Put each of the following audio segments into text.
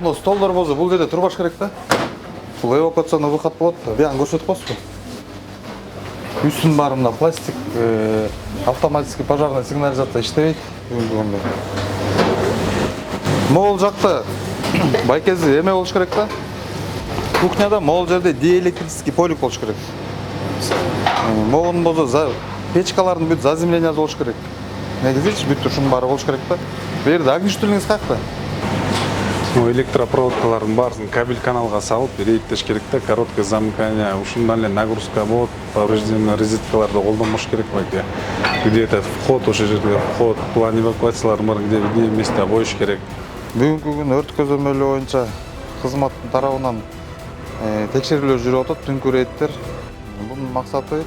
мына столдор болсо бул жерде турбаш керек да. Бул эвакуационный выход болот. Биян көрсөтүп коесузбу? Үстүн баары мына пластик, автоматический пожарный сигнализация иштебейт. Могул жакта байкези эме болуш керек да. Кухняда могул жерде диэлектрический полик болуш керек. Могун болсо печкалардын бүт заземлениясы болуш керек. Негизичи бүт ушунун баары болуш керек да. Бу жерде огнетушительниңиз каякта? Электропроводкалардын баарысын кабель каналга салып рейттеш керек да, короткое замыкание, ушундан эле нагрузка болот, поврежденный розеткаларды колдонбош керек байке. Где-то вход, ошол жерде вход, план эвакуациялар бар, где в месте коюш керек. Бүгүнкү күн өрт көзөмөлү боюнча кызматтын тарабынан текшерүүлөр жүрүп атат, түнкү рейдтер. Бунун максаты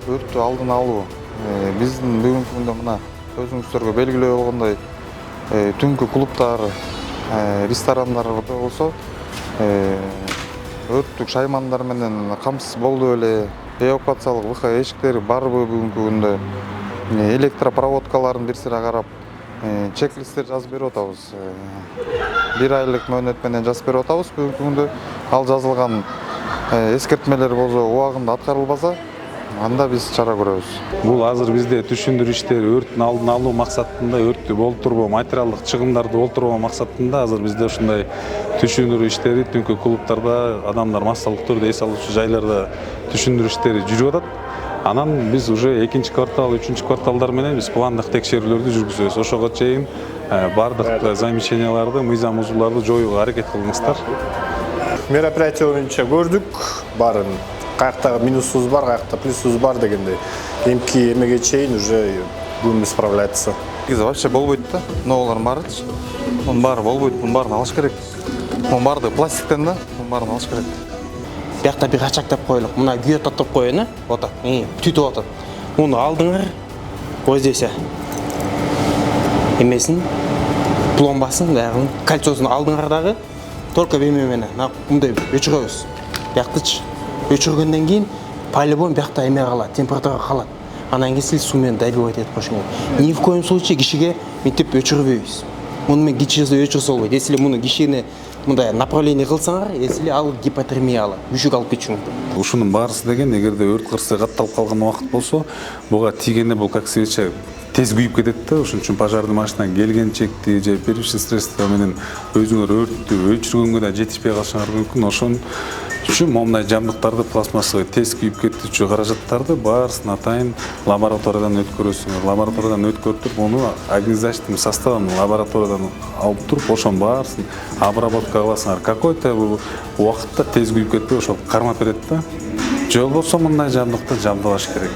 өрттү алдын алуу. Биздин бүгүнкү күндө мына өзүңүздөргө белгилүү болгондой түнкү клубдар, ресторандар болсо өрттүк шаймандар менен камсыз болду эле. Эвакуациялык выход эшиктери барбы бүгүнкү күндө? Электропроводкаларын бир сыра карап, чек-листтер жазып берип атабыз. 1 айлык мөөнөт менен жазып берип атабыз бүгүнкү күндө. Ал жазылган эскертмелер болсо убагында аткарылбаса, анда биз чара көрөбүз. Бул азыр бизде түшүндүрүү иштери өрттүн алдын алуу максатында, өрттү болтурбоо, материалдык чыгымдарды болтурбоо максатында азыр бизде ушундай түшүндүрүү иштери түнкү клубтарда, адамдар массалык түрдө эс алуучу жайларда түшүндүрүү иштери жүрүп атат. Анан биз уже 2 квартал, 3 кварталдар менен биз пландык текшерүүлөрдү жүргүзөбүз. Ошого чейин бардык замещенияларды, мыйзам узуларды жоюуга аракет кылыңыздар. Мероприятие боюнча көрдүк, барын каякта минусубуз бар, каякта плюсубуз бар дегендей. Эмки эмеге чейин уже будем справляться. Вообще болбойт да. Ноолордун баарычы. Мунун баары болбойт, мунун баарын алыш керек. Мунун баары пластиктен да, мунун баарын алыш керек. Биякта бир ачактап коелук. Мына күйө татып коюн, ата. Түтүп атат. Муну алдыңар, оздесе. Эмесин, пломбасын, дагы кольцосун алдыңар дагы. Только беме менен, мындай өчүрөбүз. Бияктычы. Өчүргөндөн кийин по-любому биякта эме калат, температура калат. Анан кийин сиз суу менен добивать этип коюш керек. Ни в коем случае кишиге мынтип өчүрбөйбүз. Муну менен кишиге өчүрсө болбойт. Если муну кишини мындай направление кылсаңар, если ал гипотермия алат, күчүк алып кетиши мүмкүн. Ушунун баарысы деген эгерде өрт кырсыгы катталып калган убакыт болсо, буга тийгенде бул как свеча тез күйүп кетет да. Ошон үчүн пожарный машина келгенчекти же первичный средство менен өзүңөр өрттү өчүргөнгө да жетишпей калышыңар мүмкүн. Ошон үчүн момундай жабдыктарды, пластмассага тез күйүп кетүүчү каражаттарды баарысын атайын лабораториядан өткөрөсүңөр. Лабораториядан өткөртүп, муну огнезащитный составын лабораториядан алып туруп, ошонун баарысын обработка кыласыңар. Какой-то убакытта тез күйүп кетпей, ошол кармап берет да. Жол болсо мындай жабдыкты жабдылаш керек.